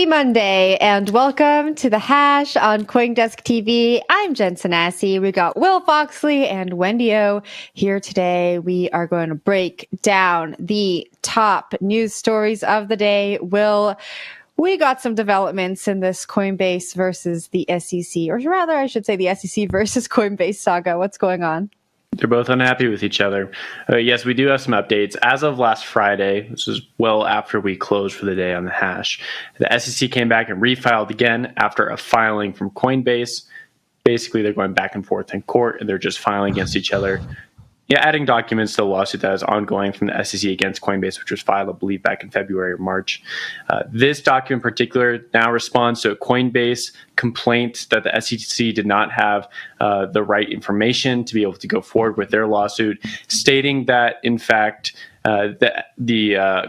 Happy Monday and welcome to The Hash on CoinDesk TV. I'm Jen Sanasi. We got Will Foxley and Wendy O here today. We are going to break down the top news stories of the day. Will, we got some developments in this Coinbase versus the SEC, or rather, I should say the SEC versus Coinbase saga. What's going on? They're both unhappy with each other. Yes, we do have some updates. As of last Friday, this is well after we closed for the day on the hash, the SEC came back and refiled again after a filing from Coinbase. Basically, they're going back and forth in court, and they're just filing against each other. Yeah, adding documents to the lawsuit that is ongoing from the SEC against Coinbase, which was filed, I believe, back in February or March. This document in particular now responds to a Coinbase complaint that the SEC did not have the right information to be able to go forward with their lawsuit, stating that, in fact, the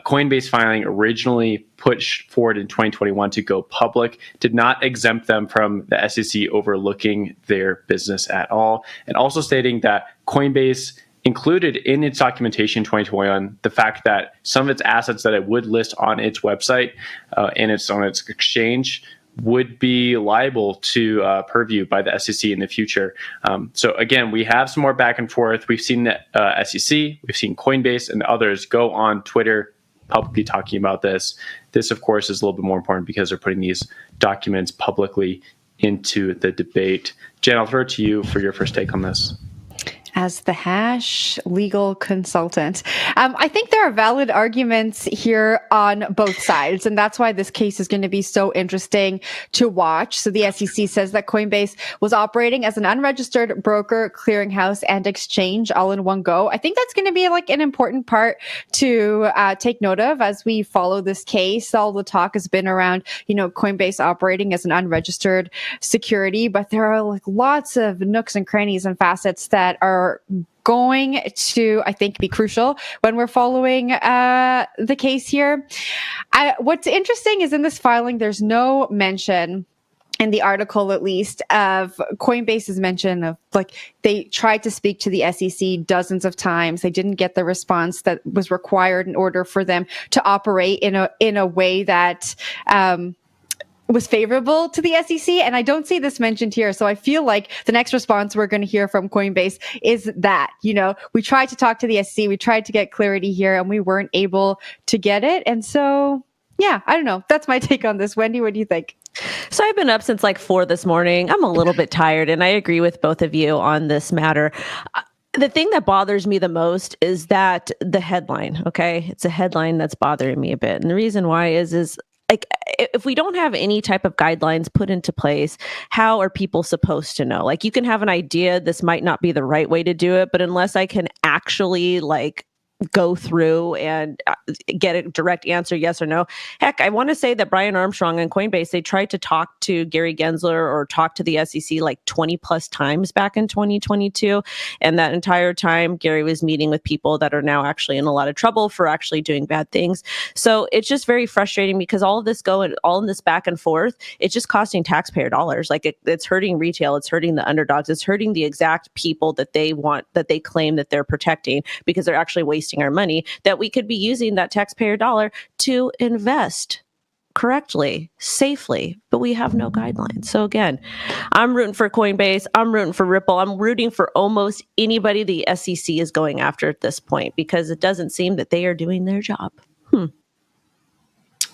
Coinbase filing originally pushed forward in 2021 to go public did not exempt them from the SEC overlooking their business at all, and also stating that Coinbase included in its documentation in 2021 the fact that some of its assets that it would list on its website and on its exchange would be liable to purview by the SEC in the future. So again, we have some more back and forth. We've seen the SEC, we've seen Coinbase and others go on Twitter publicly talking about this. This, of course, is a little bit more important because they're putting these documents publicly into the debate. Jen, I'll throw it to you for your first take on this. As the hash legal consultant, I think there are valid arguments here on both sides, and that's why this case is going to be so interesting to watch. So the SEC says that Coinbase was operating as an unregistered broker, clearinghouse, and exchange all in one go. I think that's going to be like an important part to take note of as we follow this case. All the talk has been around, Coinbase operating as an unregistered security, but there are like lots of nooks and crannies and facets that are going to, I think, be crucial when we're following the case here. What's interesting is in this filing, there's no mention in the article, at least, of Coinbase's mention of they tried to speak to the SEC dozens of times. They didn't get the response that was required in order for them to operate in a way that was favorable to the SEC, and I don't see this mentioned here. So I feel like the next response we're going to hear from Coinbase is that, we tried to talk to the SEC, we tried to get clarity here, and we weren't able to get it. And so, yeah, I don't know. That's my take on this. Wendy, what do you think? So I've been up since 4 this morning. I'm a little bit tired, and I agree with both of you on this matter. The thing that bothers me the most is that the headline, okay? It's a headline that's bothering me a bit. And the reason why is if we don't have any type of guidelines put into place, how are people supposed to know? You can have an idea, this might not be the right way to do it, but unless I can actually go through and get a direct answer, yes or no. Heck, I want to say that Brian Armstrong and Coinbase, they tried to talk to Gary Gensler or talk to the SEC 20 plus times back in 2022. And that entire time, Gary was meeting with people that are now actually in a lot of trouble for actually doing bad things. So it's just very frustrating because all in this back and forth, it's just costing taxpayer dollars. It's hurting retail, it's hurting the underdogs, it's hurting the exact people that they claim that they're protecting because they're actually wasting our money that we could be using that taxpayer dollar to invest correctly, safely, but we have no guidelines. So again, I'm rooting for Coinbase. I'm rooting for Ripple. I'm rooting for almost anybody the SEC is going after at this point because it doesn't seem that they are doing their job.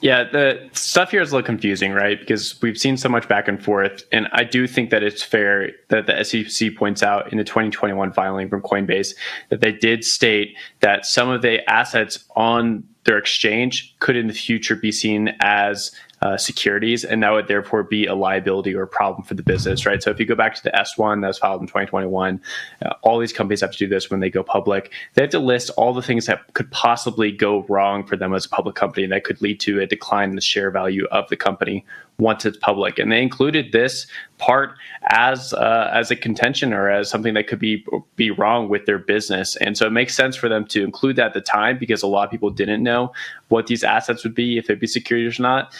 Yeah, the stuff here is a little confusing, right? Because we've seen so much back and forth. And I do think that it's fair that the SEC points out in the 2021 filing from Coinbase that they did state that some of the assets on their exchange could in the future be seen as securities, and that would therefore be a liability or a problem for the business, right? So if you go back to the S1 that was filed in 2021, all these companies have to do this when they go public. They have to list all the things that could possibly go wrong for them as a public company that could lead to a decline in the share value of the company once it's public. And they included this part as a contention or as something that could be wrong with their business. And so it makes sense for them to include that at the time because a lot of people didn't know what these assets would be, if it'd be securities or not.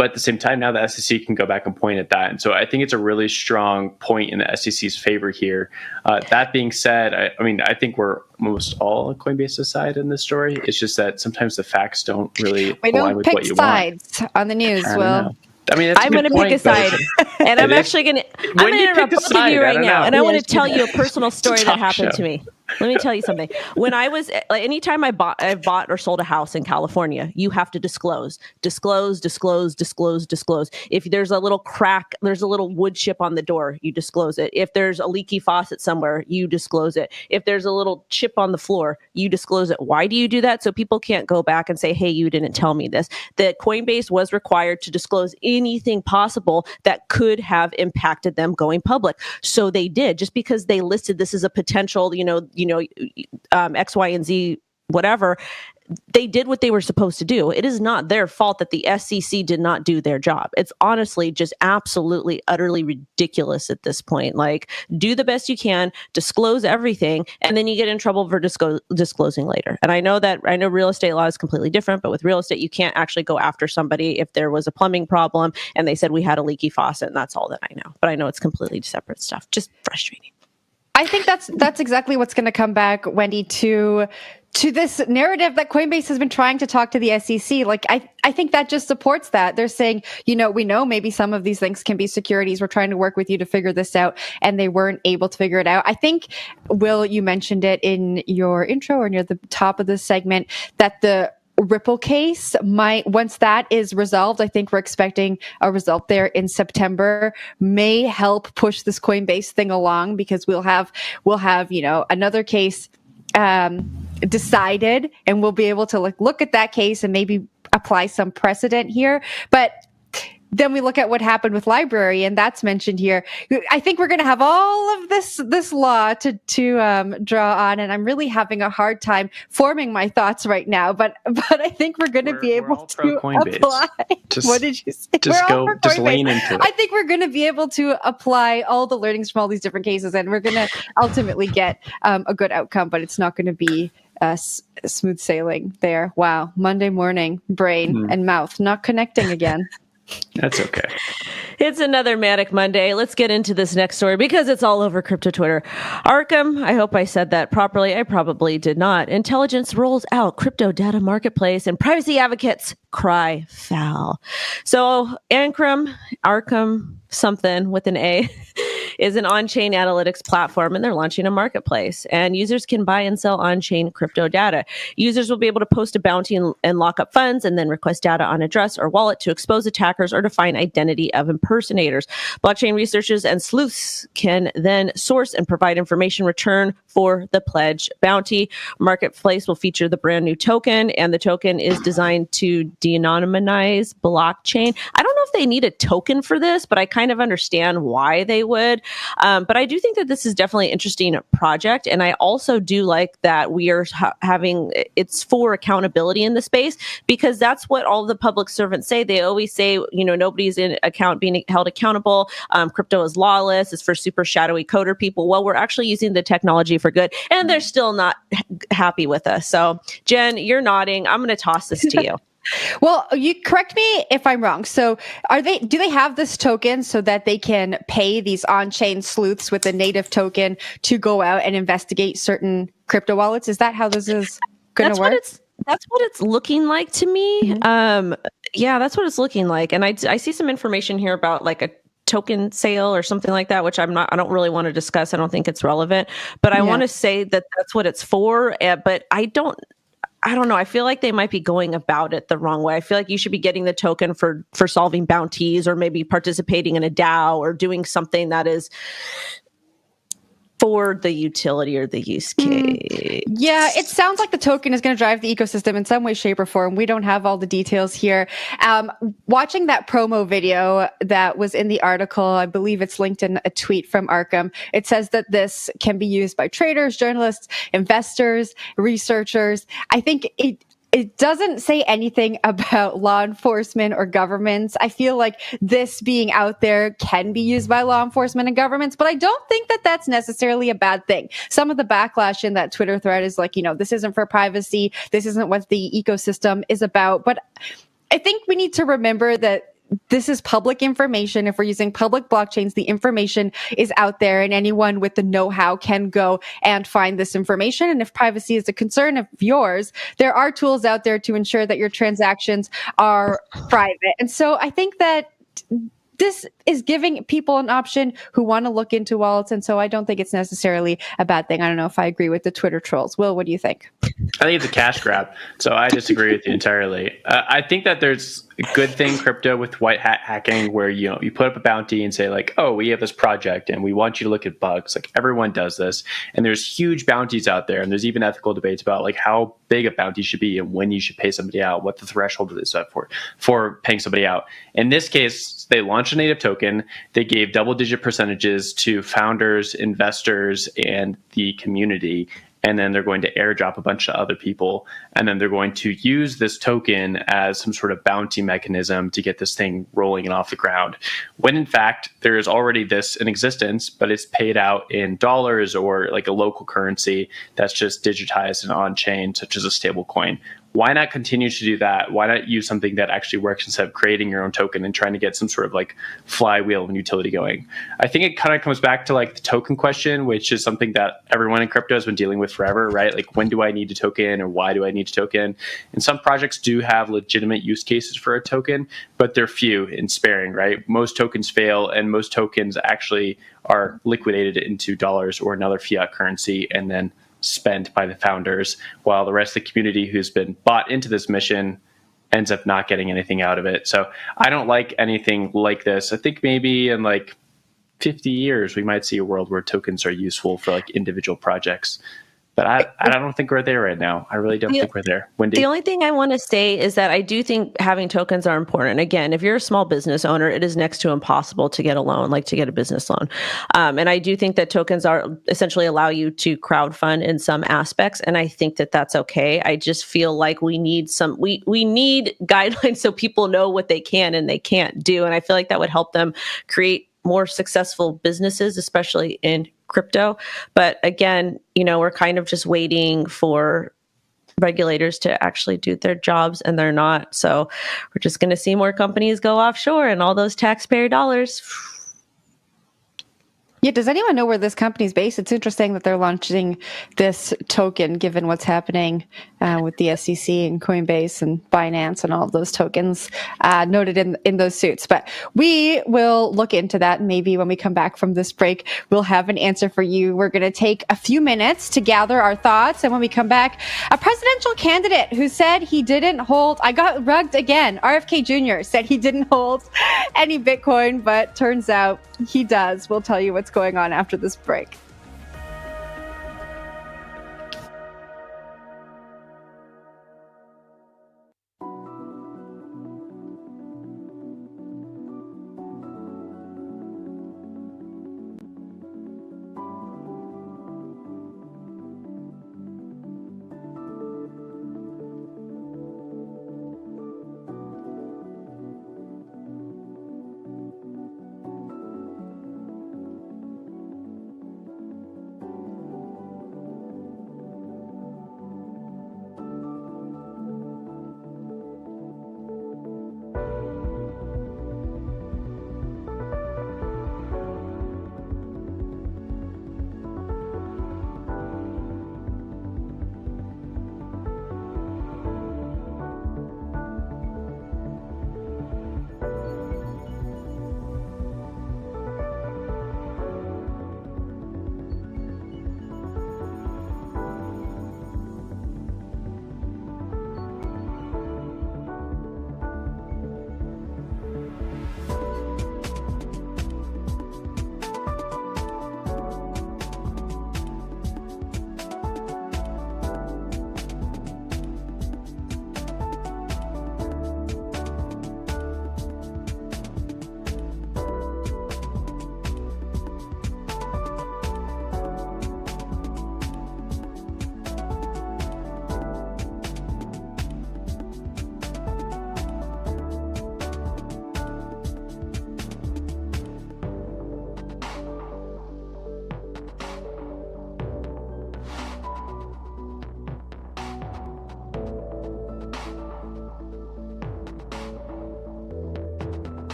But at the same time, now the SEC can go back and point at that. And so I think it's a really strong point in the SEC's favor here. That being said, I think we're almost all on Coinbase's side in this story. It's just that sometimes the facts don't really align with what you want. Sides on the news, Will. I'm going to pick a side, and I'm actually going to interrupt both of you right now, and I want to tell you a personal story that happened to me. Let me tell you something. When I was, anytime I've bought or sold a house in California, you have to disclose. If there's a little crack, there's a little wood chip on the door, you disclose it. If there's a leaky faucet somewhere, you disclose it. If there's a little chip on the floor, you disclose it. Why do you do that? So people can't go back and say, hey, you didn't tell me this. That Coinbase was required to disclose anything possible that could have impacted them going public. So they did, just because they listed this as a potential, X, Y, and Z, whatever. They did what they were supposed to do. It is not their fault that the SEC did not do their job. It's honestly just absolutely, utterly ridiculous at this point. Like, do the best you can, disclose everything, and then you get in trouble for disclosing later. And I know real estate law is completely different, but with real estate, you can't actually go after somebody if there was a plumbing problem and they said we had a leaky faucet, and that's all that I know. But I know it's completely separate stuff. Just frustrating. I think that's exactly what's going to come back, Wendy, to this narrative that Coinbase has been trying to talk to the SEC. Like, I think that just supports that. They're saying, we know maybe some of these things can be securities. We're trying to work with you to figure this out. And they weren't able to figure it out. I think, Will, you mentioned it in your intro or near the top of the segment, that the Ripple case once that is resolved, I think we're expecting a result there in September, may help push this Coinbase thing along, because we'll have another case decided, and we'll be able to look at that case and maybe apply some precedent here. But then we look at what happened with Library, and that's mentioned here. I think we're going to have all of this law to draw on, and I'm really having a hard time forming my thoughts right now. But I think we're going to be able to apply. What did you say? Just lean into it. I think we're going to be able to apply all the learnings from all these different cases, and we're going to ultimately get a good outcome. But it's not going to be smooth sailing there. Wow, Monday morning, brain and mouth not connecting again. That's okay. It's another Manic Monday. Let's get into this next story because it's all over crypto Twitter. Arkham, I hope I said that properly. I probably did not. Intelligence rolls out crypto data marketplace and privacy advocates cry foul. So Arkham, something with an A, is an on-chain analytics platform, and they're launching a marketplace. And users can buy and sell on-chain crypto data. Users will be able to post a bounty and lock up funds, and then request data on address or wallet to expose attackers or to find identity of impersonators. Blockchain researchers and sleuths can then source and provide information return for the pledge bounty. Marketplace will feature the brand new token, and the token is designed to de-anonymize blockchain. I don't know if they need a token for this, but I kind of understand why they would. But I do think that this is definitely an interesting project. And I also do like that we are having, it's for accountability in the space, because that's what all the public servants say. They always say, nobody's being held accountable. Crypto is lawless. It's for super shadowy coder people. Well, we're actually using the technology for good, and they're still not happy with us. So Jen, you're nodding. I'm going to toss this to you. Well, you correct me if I'm wrong. So do they have this token so that they can pay these on-chain sleuths with a native token to go out and investigate certain crypto wallets? Is that how this is going to work? That's what it's looking like to me. Mm-hmm. Yeah, that's what it's looking like. And I see some information here about like a token sale or something like that, which I don't really want to discuss. I don't think it's relevant, but I want to say that that's what it's for. But I don't know. I feel like they might be going about it the wrong way. I feel like you should be getting the token for solving bounties, or maybe participating in a DAO, or doing something that is for the utility or the use case. Yeah, it sounds like the token is going to drive the ecosystem in some way, shape, or form. We don't have all the details here. Watching that promo video that was in the article, I believe it's linked in a tweet from Arkham. It says that this can be used by traders, journalists, investors, researchers. I think it doesn't say anything about law enforcement or governments. I feel like this being out there can be used by law enforcement and governments, but I don't think that that's necessarily a bad thing. Some of the backlash in that Twitter thread is like, this isn't for privacy. This isn't what the ecosystem is about. But I think we need to remember that this is public information. If we're using public blockchains, the information is out there and anyone with the know-how can go and find this information. And if privacy is a concern of yours, there are tools out there to ensure that your transactions are private. And so I think that this is giving people an option who want to look into wallets. And so I don't think it's necessarily a bad thing. I don't know if I agree with the Twitter trolls. Will, what do you think? I think it's a cash grab. So I disagree with you entirely. I think that there's a good thing crypto with white hat hacking where, you put up a bounty and say like, oh, we have this project and we want you to look at bugs. Like everyone does this. And there's huge bounties out there. And there's even ethical debates about like how big a bounty should be and when you should pay somebody out, what the threshold is set for paying somebody out. In this case, they launched a native token. They gave double-digit percentages to founders, investors, and the community. And then they're going to airdrop a bunch of other people. And then they're going to use this token as some sort of bounty mechanism to get this thing rolling and off the ground. When in fact, there is already this in existence, but it's paid out in dollars or like a local currency that's just digitized and on chain, such as a stable coin. Why not continue to do that? Why not use something that actually works instead of creating your own token and trying to get some sort of like flywheel and utility going? I think it kind of comes back to like the token question, which is something that everyone in crypto has been dealing with forever, right? Like when do I need a token or why do I need a token? And some projects do have legitimate use cases for a token, but they're few and sparing, right? Most tokens fail and most tokens actually are liquidated into dollars or another fiat currency and then spent by the founders, while the rest of the community who's been bought into this mission ends up not getting anything out of it. So I don't like anything like this. I think maybe in like 50 years, we might see a world where tokens are useful for like individual projects. But I don't think we're there right now. I really don't think we're there. Wendy? The only thing I want to say is that I do think having tokens are important. Again, if you're a small business owner, it is next to impossible to get a loan, like to get a business loan. And I do think that tokens are essentially allow you to crowdfund in some aspects. And I think that that's okay. I just feel like we need we need guidelines so people know what they can and they can't do. And I feel like that would help them create more successful businesses, especially in crypto. But again, we're kind of just waiting for regulators to actually do their jobs and they're not. So we're just going to see more companies go offshore and all those taxpayer dollars. Yeah, does anyone know where this company's based? It's interesting that they're launching this token, given what's happening with the SEC and Coinbase and Binance and all of those tokens noted in those suits. But we will look into that. Maybe when we come back from this break, we'll have an answer for you. We're going to take a few minutes to gather our thoughts. And when we come back, a presidential candidate who said he didn't hold, I got rugged again. RFK Jr. said he didn't hold any Bitcoin, but turns out he does. We'll tell you what's going on after this break.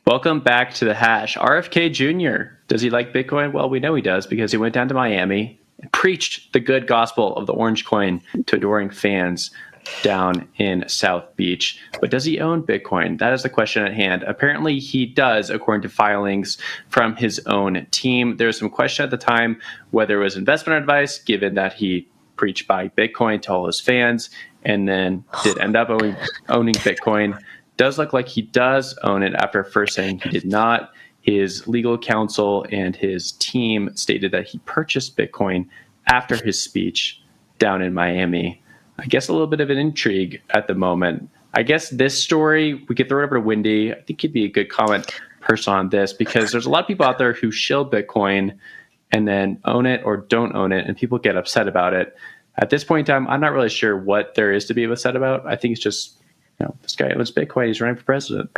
Welcome back to the Hash. RFK Jr. Does he like Bitcoin? Well, we know he does because he went down to Miami and preached the good gospel of the orange coin to adoring fans down in South Beach. But does he own Bitcoin? That is the question at hand. Apparently he does, according to filings from his own team. There was some question at the time whether it was investment advice, given that he preached buy Bitcoin to all his fans and then did end up owning Bitcoin. Does look like he does own it after first saying he did not. His legal counsel and his team stated that he purchased Bitcoin after his speech down in Miami. I guess a little bit of an intrigue at the moment. I guess this story, we could throw it over to Wendy. I think he'd be a good comment person on this because there's a lot of people out there who shill Bitcoin and then own it or don't own it, and people get upset about it. At this point in time, I'm not really sure what there is to be upset about. I think it's just, this guy owns Bitcoin. He's running for president.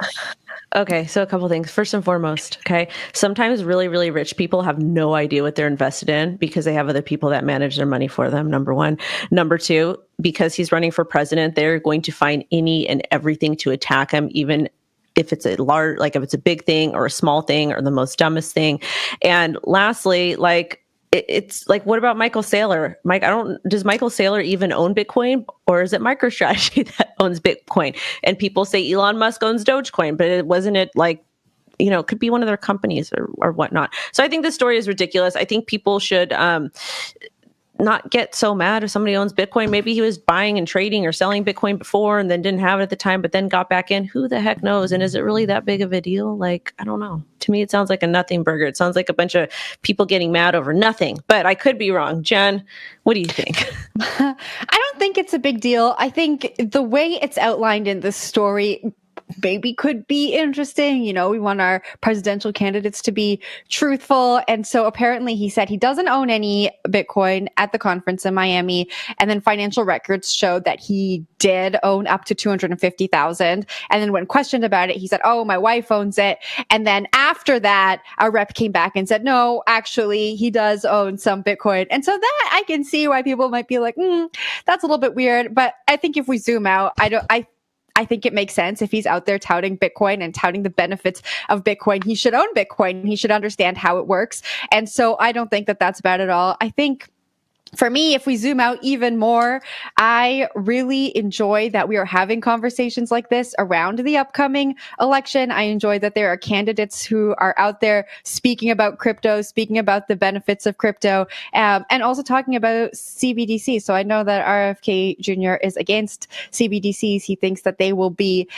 Okay, so a couple things. First and foremost, okay, sometimes really, really rich people have no idea what they're invested in because they have other people that manage their money for them, number one. Number two, because he's running for president, they're going to find any and everything to attack him, even if it's a large, like if it's a big thing or a small thing or the most dumbest thing. And lastly, it's like, what about Michael Saylor? Does Michael Saylor even own Bitcoin, or is it MicroStrategy that owns Bitcoin? And people say Elon Musk owns Dogecoin, but it could be one of their companies or whatnot. So I think this story is ridiculous. I think people should not get so mad if somebody owns Bitcoin. Maybe he was buying and trading or selling Bitcoin before and then didn't have it at the time, but then got back in. Who the heck knows? And is it really that big of a deal? Like, I don't know. To me, it sounds like a nothing burger. It sounds like a bunch of people getting mad over nothing, but I could be wrong. Jen, what do you think? I don't think it's a big deal. I think the way it's outlined in this story maybe could be interesting. We want our presidential candidates to be truthful. And so apparently he said he doesn't own any Bitcoin at the conference in Miami. And then financial records showed that he did own up to 250,000. And then when questioned about it, he said, oh, my wife owns it. And then after that, a rep came back and said, no, actually, he does own some Bitcoin. And so that I can see why people might be like, that's a little bit weird. But I think if we zoom out, I think it makes sense if he's out there touting Bitcoin and touting the benefits of Bitcoin. He should own Bitcoin. He should understand how it works. And so I don't think that that's bad at all. I think for me, if we zoom out even more, I really enjoy that we are having conversations like this around the upcoming election. I enjoy that there are candidates who are out there speaking about crypto, speaking about the benefits of crypto, and also talking about CBDC. So I know that RFK Jr. is against CBDCs. He thinks that they will be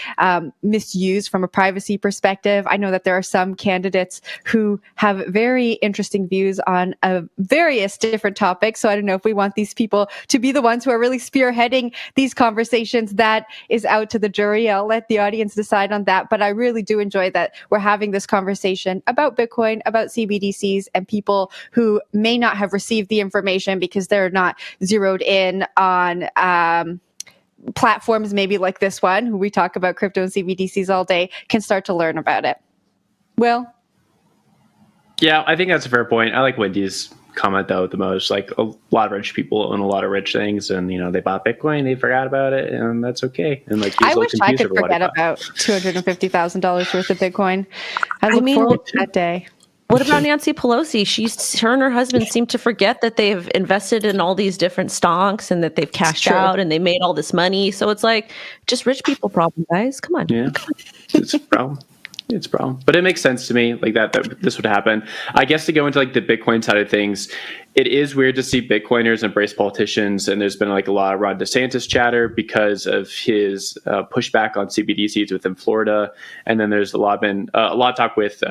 misused from a privacy perspective. I know that there are some candidates who have very interesting views on various different topics. So I don't know if we want these people to be the ones who are really spearheading these conversations. That is out to the jury. I'll let the audience decide on that. But I really do enjoy that we're having this conversation about Bitcoin, about CBDCs, and people who may not have received the information because they're not zeroed in on platforms maybe like this one, who we talk about crypto and CBDCs all day, can start to learn about it. Will? Yeah, I think that's a fair point. I like Wendy's comment though the most. Like, a lot of rich people own a lot of rich things, and they bought Bitcoin, they forgot about it, and that's okay. And like, I wish I could forget about $250,000 worth of Bitcoin. I look forward to that day. What about Nancy Pelosi? Her and her husband seem to forget that they've invested in all these different stocks and that they've cashed out and they made all this money. So it's like, just rich people problem, guys. Come on. Yeah, it's a problem. It's a problem. But it makes sense to me like that this would happen. I guess to go into like the Bitcoin side of things, it is weird to see Bitcoiners embrace politicians. And there's been like a lot of Ron DeSantis chatter because of his pushback on CBDCs within Florida. And then there's a lot of talk with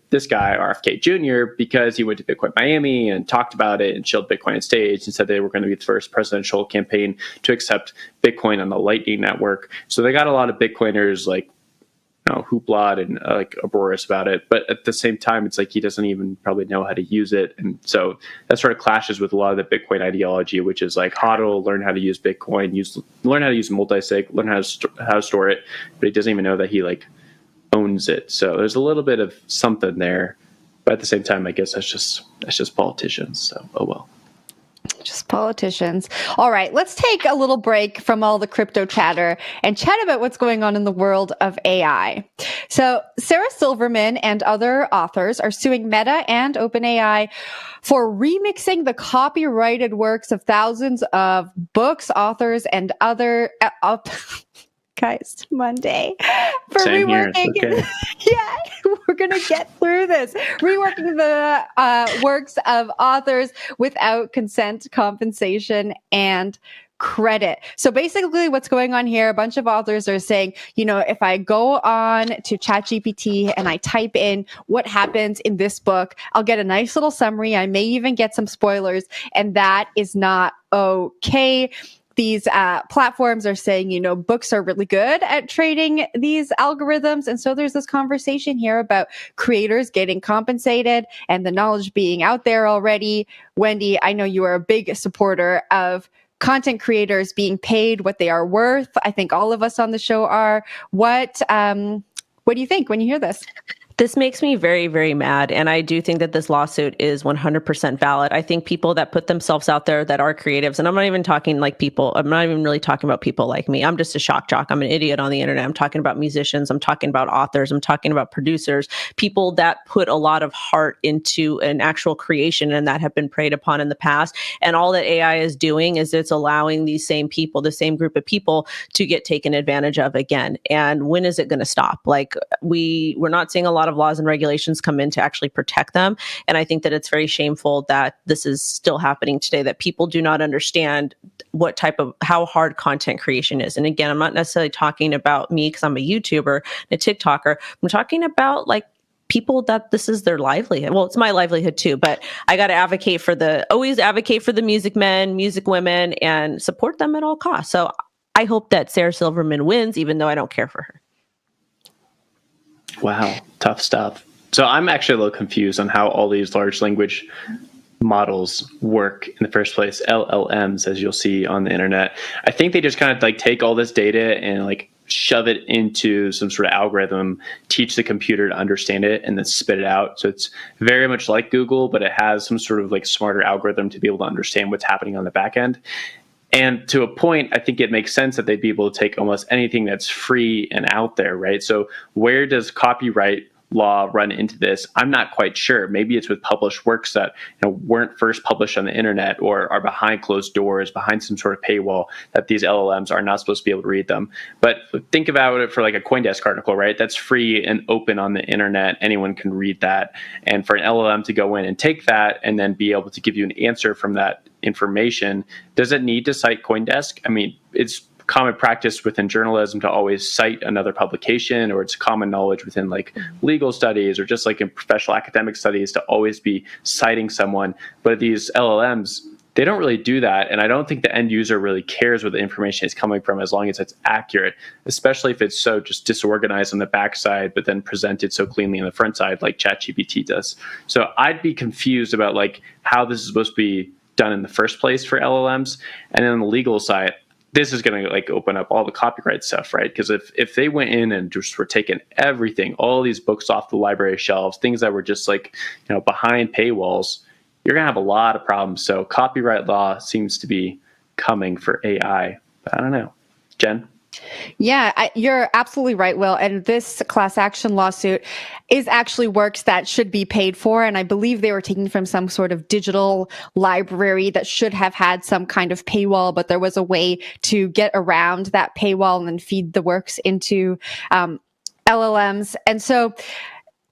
this guy, RFK Jr., because he went to Bitcoin Miami and talked about it and shilled Bitcoin on stage and said they were going to be the first presidential campaign to accept Bitcoin on the Lightning Network. So they got a lot of Bitcoiners like, hoopla and like uproarious about it. But at the same time, it's like he doesn't even probably know how to use it. And so that sort of clashes with a lot of the Bitcoin ideology, which is like HODL, learn how to use Bitcoin, learn how to use multisig, learn how to store it. But he doesn't even know that he like owns it. So there's a little bit of something there. But at the same time, I guess that's just politicians. So, oh well. Just politicians. All right, let's take a little break from all the crypto chatter and chat about what's going on in the world of AI. So Sarah Silverman and other authors are suing Meta and OpenAI for remixing the copyrighted works of thousands of books, authors, and other guys, Monday. For Same reworking. Here. Okay. Yeah, we're going to get through this. Reworking the works of authors without consent, compensation, and credit. So basically what's going on here, a bunch of authors are saying, if I go on to ChatGPT and I type in what happens in this book, I'll get a nice little summary. I may even get some spoilers, and that is not okay. These platforms are saying, books are really good at trading these algorithms. And so there's this conversation here about creators getting compensated and the knowledge being out there already. Wendy, I know you are a big supporter of content creators being paid what they are worth. I think all of us on the show are. What do you think when you hear this? This makes me very, very mad. And I do think that this lawsuit is 100% valid. I think people that put themselves out there that are creatives, and I'm not even talking like people, I'm not even really talking about people like me. I'm just a shock jock. I'm an idiot on the internet. I'm talking about musicians. I'm talking about authors. I'm talking about producers, people that put a lot of heart into an actual creation and that have been preyed upon in the past. And all that AI is doing is it's allowing these same people, the same group of people, to get taken advantage of again. And when is it going to stop? Like we're not seeing a lot of laws and regulations come in to actually protect them. And I think that it's very shameful that this is still happening today, that people do not understand how hard content creation is. And again, I'm not necessarily talking about me because I'm a YouTuber, a TikToker. I'm talking about like people that this is their livelihood. Well, it's my livelihood too, but I got to always advocate for the music men, music women, and support them at all costs. So I hope that Sarah Silverman wins, even though I don't care for her. Wow, tough stuff. So I'm actually a little confused on how all these large language models work in the first place. LLMs, as you'll see on the internet. I think they just kind of like take all this data and like shove it into some sort of algorithm, teach the computer to understand it, and then spit it out. So it's very much like Google, but it has some sort of like smarter algorithm to be able to understand what's happening on the back end. And to a point, I think it makes sense that they'd be able to take almost anything that's free and out there, right? So where does copyright law run into this? I'm not quite sure. Maybe it's with published works that weren't first published on the internet or are behind closed doors, behind some sort of paywall, that these LLMs are not supposed to be able to read them. But think about it for like a CoinDesk article, right? That's free and open on the internet. Anyone can read that. And for an LLM to go in and take that and then be able to give you an answer from that information, does it need to cite CoinDesk? I mean, it's common practice within journalism to always cite another publication, or it's common knowledge within like legal studies or just like in professional academic studies to always be citing someone. But these LLMs, they don't really do that. And I don't think the end user really cares where the information is coming from as long as it's accurate, especially if it's so just disorganized on the backside, but then presented so cleanly on the front side like ChatGPT does. So I'd be confused about like how this is supposed to be done in the first place for LLMs. And then on the legal side, this is going to like open up all the copyright stuff, right? Because if they went in and just were taking everything, all these books off the library shelves, things that were just like, behind paywalls, you're going to have a lot of problems. So copyright law seems to be coming for AI, but I don't know. Jen? Yeah, you're absolutely right, Will. And this class action lawsuit is actually works that should be paid for. And I believe they were taken from some sort of digital library that should have had some kind of paywall, but there was a way to get around that paywall and then feed the works into LLMs. And so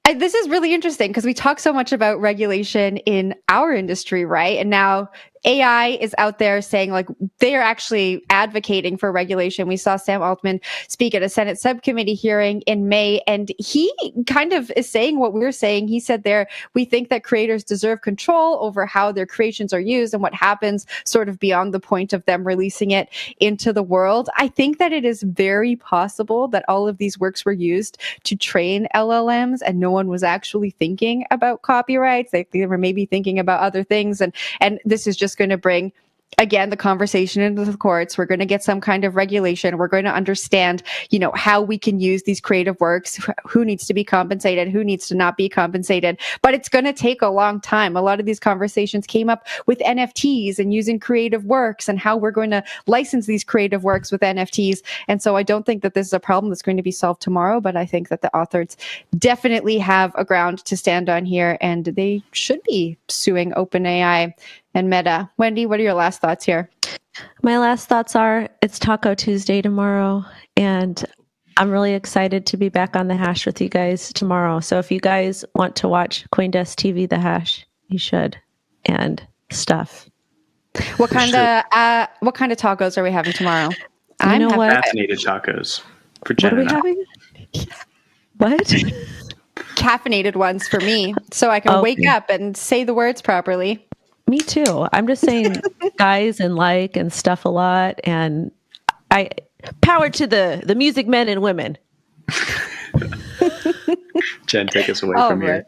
this is really interesting because we talk so much about regulation in our industry, right? And now AI is out there saying like they are actually advocating for regulation. We saw Sam Altman speak at a Senate subcommittee hearing in May, and he kind of is saying what we're saying. He said there, we think that creators deserve control over how their creations are used and what happens sort of beyond the point of them releasing it into the world. I think that it is very possible that all of these works were used to train LLMs and no one was actually thinking about copyrights. They were maybe thinking about other things. And this is just going to bring again, the conversation into the courts. We're going to get some kind of regulation. We're going to understand, how we can use these creative works, who needs to be compensated, who needs to not be compensated. But it's going to take a long time. A lot of these conversations came up with NFTs and using creative works and how we're going to license these creative works with NFTs. And so I don't think that this is a problem that's going to be solved tomorrow, but I think that the authors definitely have a ground to stand on here, and they should be suing OpenAI and Meta. Wendy, what are your last thoughts here? My last thoughts are it's Taco Tuesday tomorrow, and I'm really excited to be back on The Hash with you guys tomorrow. So if you guys want to watch CoinDesk TV The Hash, you should. And stuff. What kind of tacos are we having tomorrow? I'm having caffeinated tacos for Jen. What are we having? What? Caffeinated ones for me, so I can wake up and say the words properly. Me too. I'm just saying guys and stuff a lot, and I power to the music men and women. Jen, take us away from here.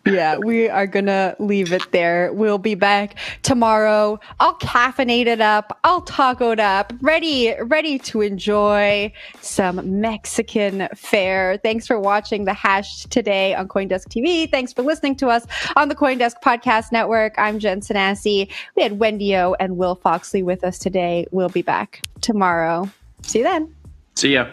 Yeah, we are going to leave it there. We'll be back tomorrow. I'll caffeinate it up. I'll taco it up. Ready to enjoy some Mexican fare. Thanks for watching The Hash today on CoinDesk TV. Thanks for listening to us on the CoinDesk Podcast Network. I'm Jen Sanasi. We had Wendy O and Will Foxley with us today. We'll be back tomorrow. See you then. See ya.